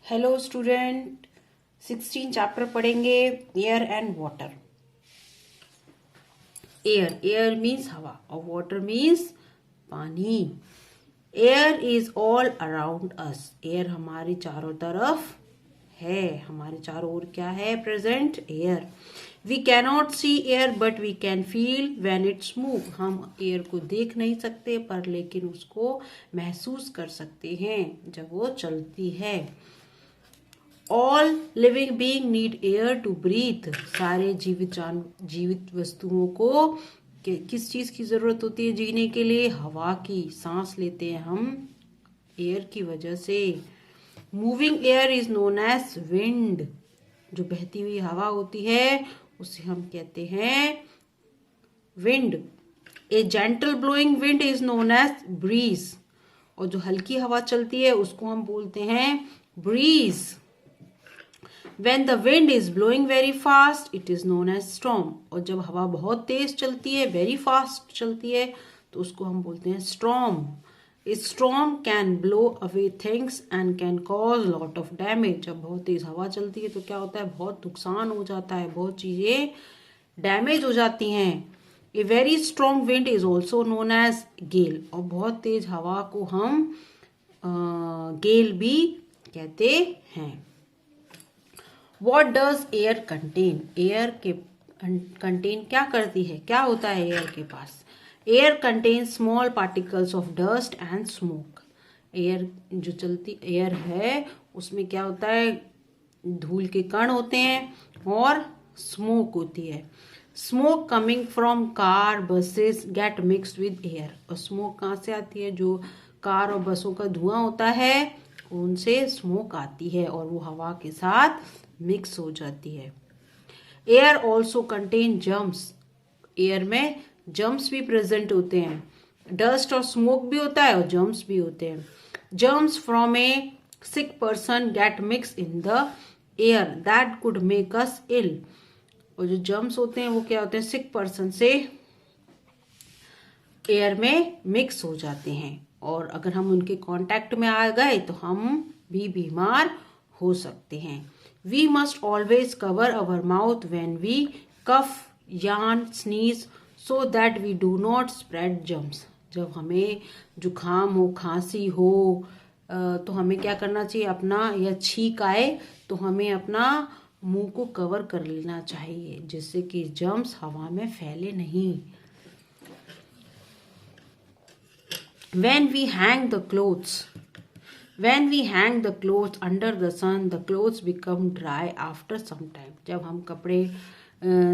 Hello student, 16 chapter पढ़ेंगे air and water. Air means हवा और वाटर मीन्स पानी। Air is all around us. Air हमारी चारों तरफ है। हमारे चारों ओर क्या है? Present air. We cannot see air but we can feel when it's move. हम एयर को देख नहीं सकते पर लेकिन उसको महसूस कर सकते हैं जब वो चलती है। All living being need air to breathe. सारे जीवित वस्तुओं को किस चीज की जरूरत होती है जीने के लिए? हवा की। सांस लेते हैं हम एयर की वजह से। Moving air is known as wind. जो बहती हुई हवा होती है उसे हम कहते हैं wind. A gentle blowing wind is known as breeze. और जो हल्की हवा चलती है उसको हम बोलते हैं bridge. When the wind is blowing very fast, it is known as storm. और जब हवा बहुत तेज चलती है, very fast चलती है, तो उसको हम बोलते हैं storm. A storm can blow away things and can cause lot of damage. जब बहुत तेज हवा चलती है तो क्या होता है? बहुत नुकसान हो जाता है, बहुत चीजें डैमेज हो जाती हैं। A very strong wind is also known as gale. और बहुत तेज हवा को हम गेल भी कहते हैं। What does air contain? Air के कंटेन क्या करती है? क्या होता है एयर के पास? Air contain small particles of dust and smoke. Air जो चलती एयर है उसमें क्या होता है? धूल के कण होते हैं और स्मोक होती है। Smoke coming from car buses get mixed with air. और स्मोक कहाँ से आती है? जो कार और बसों का धुआं होता है उनसे स्मोक आती है और वो हवा के साथ मिक्स हो जाती है। Air also contain germs. Air में जर्म्स भी प्रेजेंट होते हैं। डस्ट और स्मोक भी होता है और जर्म्स भी होते हैं। Germs from a sick person get mix in the air that could make us ill. और जो जर्म्स होते हैं वो क्या होते हैं? सिक पर्सन से एयर में मिक्स हो जाते हैं और अगर हम उनके कांटेक्ट में आ गए तो हम भी बीमार हो सकते हैं। We must always cover our mouth when we cough yarn sneeze so that we do not spread germs. जब हमें जुकाम हो, खांसी हो तो हमें क्या करना चाहिए? अपना या छींक आए तो हमें अपना मुंह को कवर कर लेना चाहिए जिससे कि जर्म्स हवा में फैले नहीं। When we hang the clothes under the sun, the clothes become dry after some time. जब हम कपड़े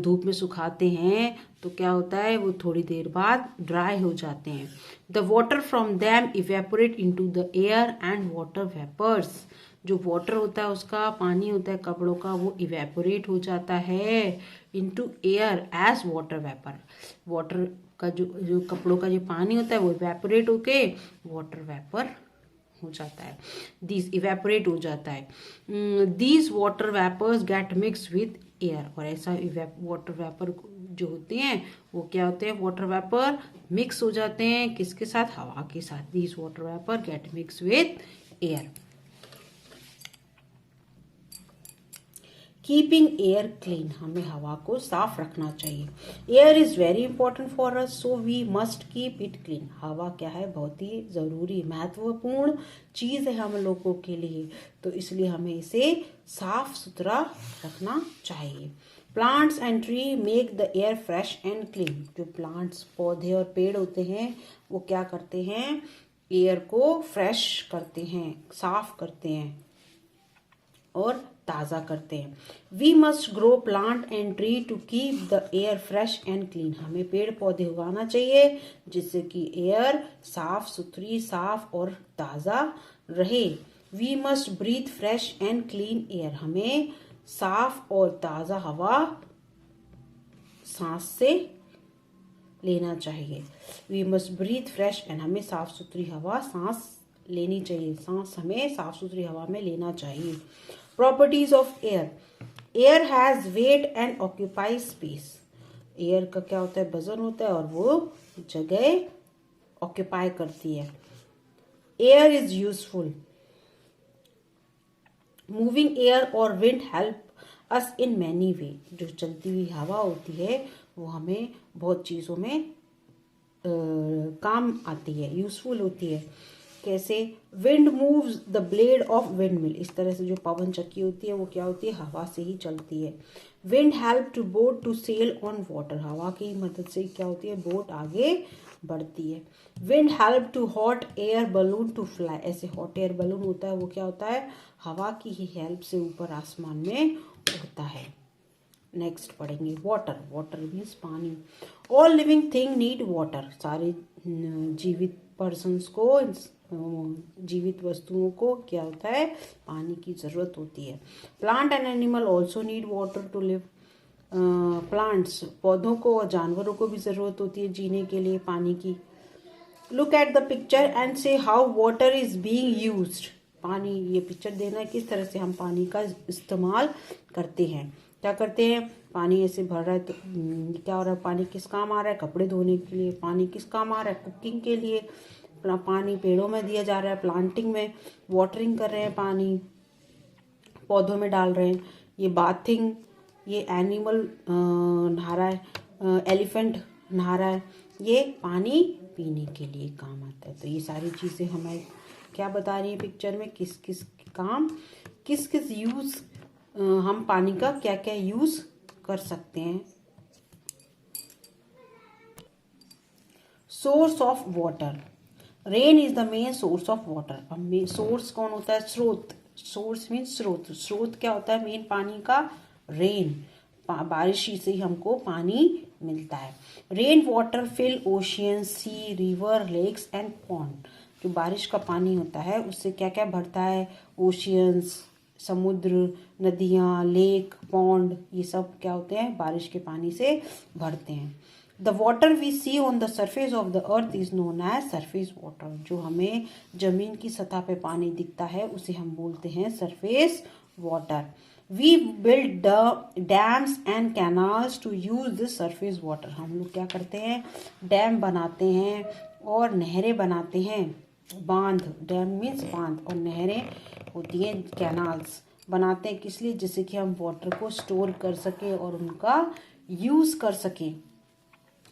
धूप में सुखाते हैं तो क्या होता है? वो थोड़ी देर बाद ड्राई हो जाते हैं। The water from them evaporate into the air and water vapors. जो वाटर होता है उसका पानी होता है कपड़ों का वो इवेपोरेट हो जाता है into air as water vapour. Water का जो कपड़ों का जो पानी होता है वो इवेपोरेट होके वाटर वेपर हो जाता है। दिस इवेपोरेट हो जाता है। These water vapours get mix with air. और ऐसा वाटर वेपर जो होते हैं वो क्या होते हैं? वाटर वेपर मिक्स हो जाते हैं किसके साथ? हवा के साथ। These water vapour get mix with air. Keeping air clean. हमें हवा को साफ रखना चाहिए। Air is very important for us so we must keep it clean. हवा क्या है? बहुत ही जरूरी महत्वपूर्ण चीज है हम लोगों के लिए, तो इसलिए हमें इसे साफ सुथरा रखना चाहिए। Plants and tree make the air fresh and clean. जो प्लांट्स पौधे और पेड़ होते हैं वो क्या करते हैं? एयर को फ्रेश करते हैं, साफ करते हैं और ताज़ा करते हैं। We must grow plant and tree to keep the air fresh and clean. हमें पेड़ पौधे उगाना चाहिए जिससे कि एयर साफ सुथरी, साफ और ताज़ा रहे। We must breathe fresh and clean air. हमें साफ और ताज़ा हवा सांस से लेना चाहिए। We must breathe fresh and हमें साफ सुथरी हवा सांस लेनी चाहिए। सांस हमें साफ सुथरी हवा में लेना चाहिए। Properties of air. Air has weight and occupy space. Air का क्या होता है? वजन होता है और वो जगह ऑक्यूपाई करती है। Air is useful. Moving air और wind help us in many way. जो चलती हुई हवा होती है वो हमें बहुत चीज़ों में काम आती है, यूजफुल होती है। कैसे? Wind moves the blade of wind mill. इस तरह से जो पवन चक्की होती है वो क्या होती है? हवा से ही चलती है। Wind help to boat to sail on water. हवा की मदद से क्या होती है? बोट आगे बढ़ती है। Wind help to hot air balloon to fly. ऐसे हॉट एयर बलून होता है वो क्या होता है? हवा की ही हेल्प से ऊपर आसमान में उड़ता है। नेक्स्ट पढ़ेंगे वाटर। वाटर मीन्स पानी। All living thing need water. सारे जीवित पर्सन्स को, जीवित वस्तुओं को क्या होता है? पानी की जरूरत होती है। Plant and animal also need water to live. Plants, पौधों को और जानवरों को भी जरूरत होती है जीने के लिए पानी की। Look at the picture and see how water is being used. पानी, ये पिक्चर देना है किस तरह से हम पानी का इस्तेमाल करते हैं। क्या करते हैं? पानी ऐसे भर रहा है तो क्या हो रहा है? पानी किस काम आ रहा है? कपड़े धोने के लिए। पानी किस काम आ रहा है? कुकिंग के लिए। पानी पेड़ों में दिया जा रहा है, प्लांटिंग में, वाटरिंग कर रहे हैं, पानी पौधों में डाल रहे हैं। ये बाथिंग, ये एनिमल नहा रहा है, एलिफेंट नहा रहा है, ये पानी पीने के लिए काम आता है। तो ये सारी चीज़ें हमें क्या बता रही है पिक्चर में? किस किस काम, किस किस यूज़, हम पानी का क्या क्या यूज़ कर सकते हैं। Source of water. Rain is the main source of water. अब मेन सोर्स कौन होता है? स्रोत। सोर्स मीन्स स्रोत। स्रोत क्या होता है मेन पानी का? रेन। बारिश से ही हमको पानी मिलता है। Rain water fill ocean, sea, river, lakes and pond. जो बारिश का पानी होता है उससे क्या क्या भरता है? ओशियंस, समुद्र, नदियाँ, लेक, पॉन्ड, ये सब क्या होते हैं? बारिश के पानी से भरते हैं। The water we see on the surface of the earth is known as surface water. जो हमें जमीन की सतह पे पानी दिखता है उसे हम बोलते हैं surface water. We build the dams and canals to use this surface water. हम लोग क्या करते हैं? डैम बनाते हैं और नहरें बनाते हैं। बांध, डैम मीन्स बांध, और नहरें होती हैं कैनाल्स। बनाते हैं किस लिए? जिससे कि हम वाटर को स्टोर कर सकें और उनका यूज कर सकें।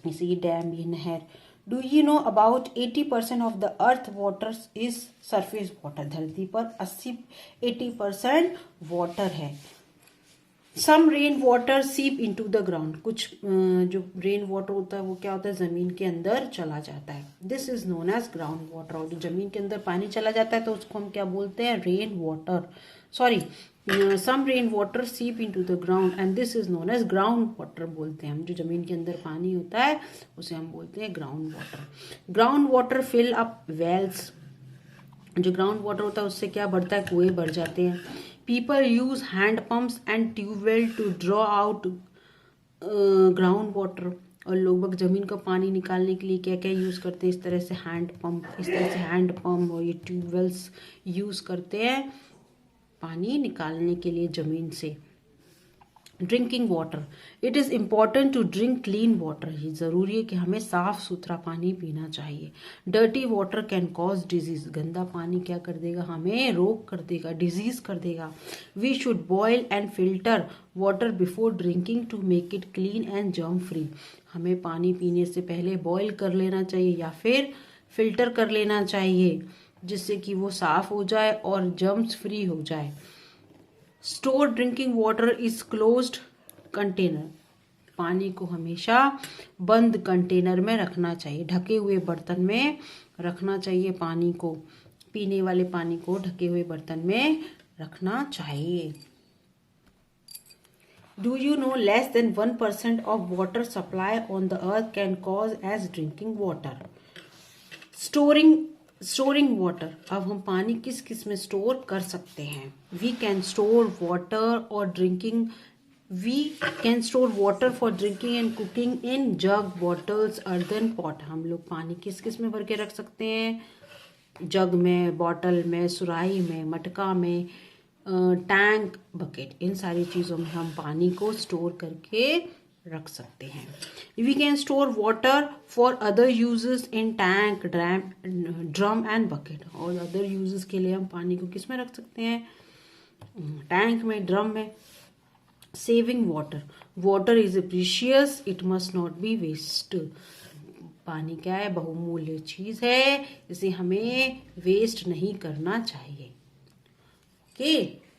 इसे ये डैम, ये नहर। Do you know about 80% of the earth water is surface water. धरती पर 80% वाटर है। सम rain water seep into the ground. कुछ जो रेन वाटर होता है वो क्या होता है? जमीन के अंदर चला जाता है। This is known as ground water. और जो जमीन के अंदर पानी चला जाता है तो उसको हम क्या बोलते हैं? Rain water. Sorry, some rain water seep into the ground and this is known as ground water बोलते हैं हम। जो जमीन के अंदर पानी होता है उसे हम बोलते हैं ground water. Ground water fill up wells. जो ग्राउंड वाटर होता है उससे क्या बढ़ता है? कुएं भर जाते हैं। People use hand pumps and tubewell to draw out ground water. और लोग जमीन का पानी निकालने के लिए क्या क्या यूज करते हैं? इस तरह से हैंड पंप, इस तरह से हैंड पंप और ये ट्यूबवेल्स यूज करते हैं पानी निकालने के लिए जमीन से। Drinking water. It is important to drink clean water. ये ज़रूरी है कि हमें साफ सुथरा पानी पीना चाहिए। Dirty water can cause disease. गंदा पानी क्या कर देगा? हमें रोग कर देगा, डिजीज कर देगा। We should boil and filter water before drinking to make it clean and germ free. हमें पानी पीने से पहले बॉयल कर लेना चाहिए या फिर फिल्टर कर लेना चाहिए जिससे कि वो साफ हो जाए और जर्म्स फ्री हो जाए। Store drinking water is closed container. पानी को हमेशा बंद कंटेनर में रखना चाहिए, ढके हुए बर्तन में रखना चाहिए। पानी को, पीने वाले पानी को ढके हुए बर्तन में रखना चाहिए। Do you know less than 1% of water supply on the earth can cause as drinking water. Storing water. अब हम पानी किस किस में स्टोर कर सकते हैं? वी कैन स्टोर वाटर और drinking. We can store water for drinking and cooking in jug, bottles, earthen pot. हम लोग पानी किस किस में भर के रख सकते हैं? जग में, बॉटल में, सुराही में, मटका में, टैंक, बकेट। इन सारी चीज़ों में हम पानी को स्टोर करके रख सकते हैं। We can store water for other uses in tank, drum and bucket. और अदर यूजेस के लिए हम पानी को किस में रख सकते हैं? टैंक में, ड्रम में। Saving water, water is a precious, it must not be waste. पानी क्या है? बहुमूल्य चीज है, इसे हमें वेस्ट नहीं करना चाहिए। ओके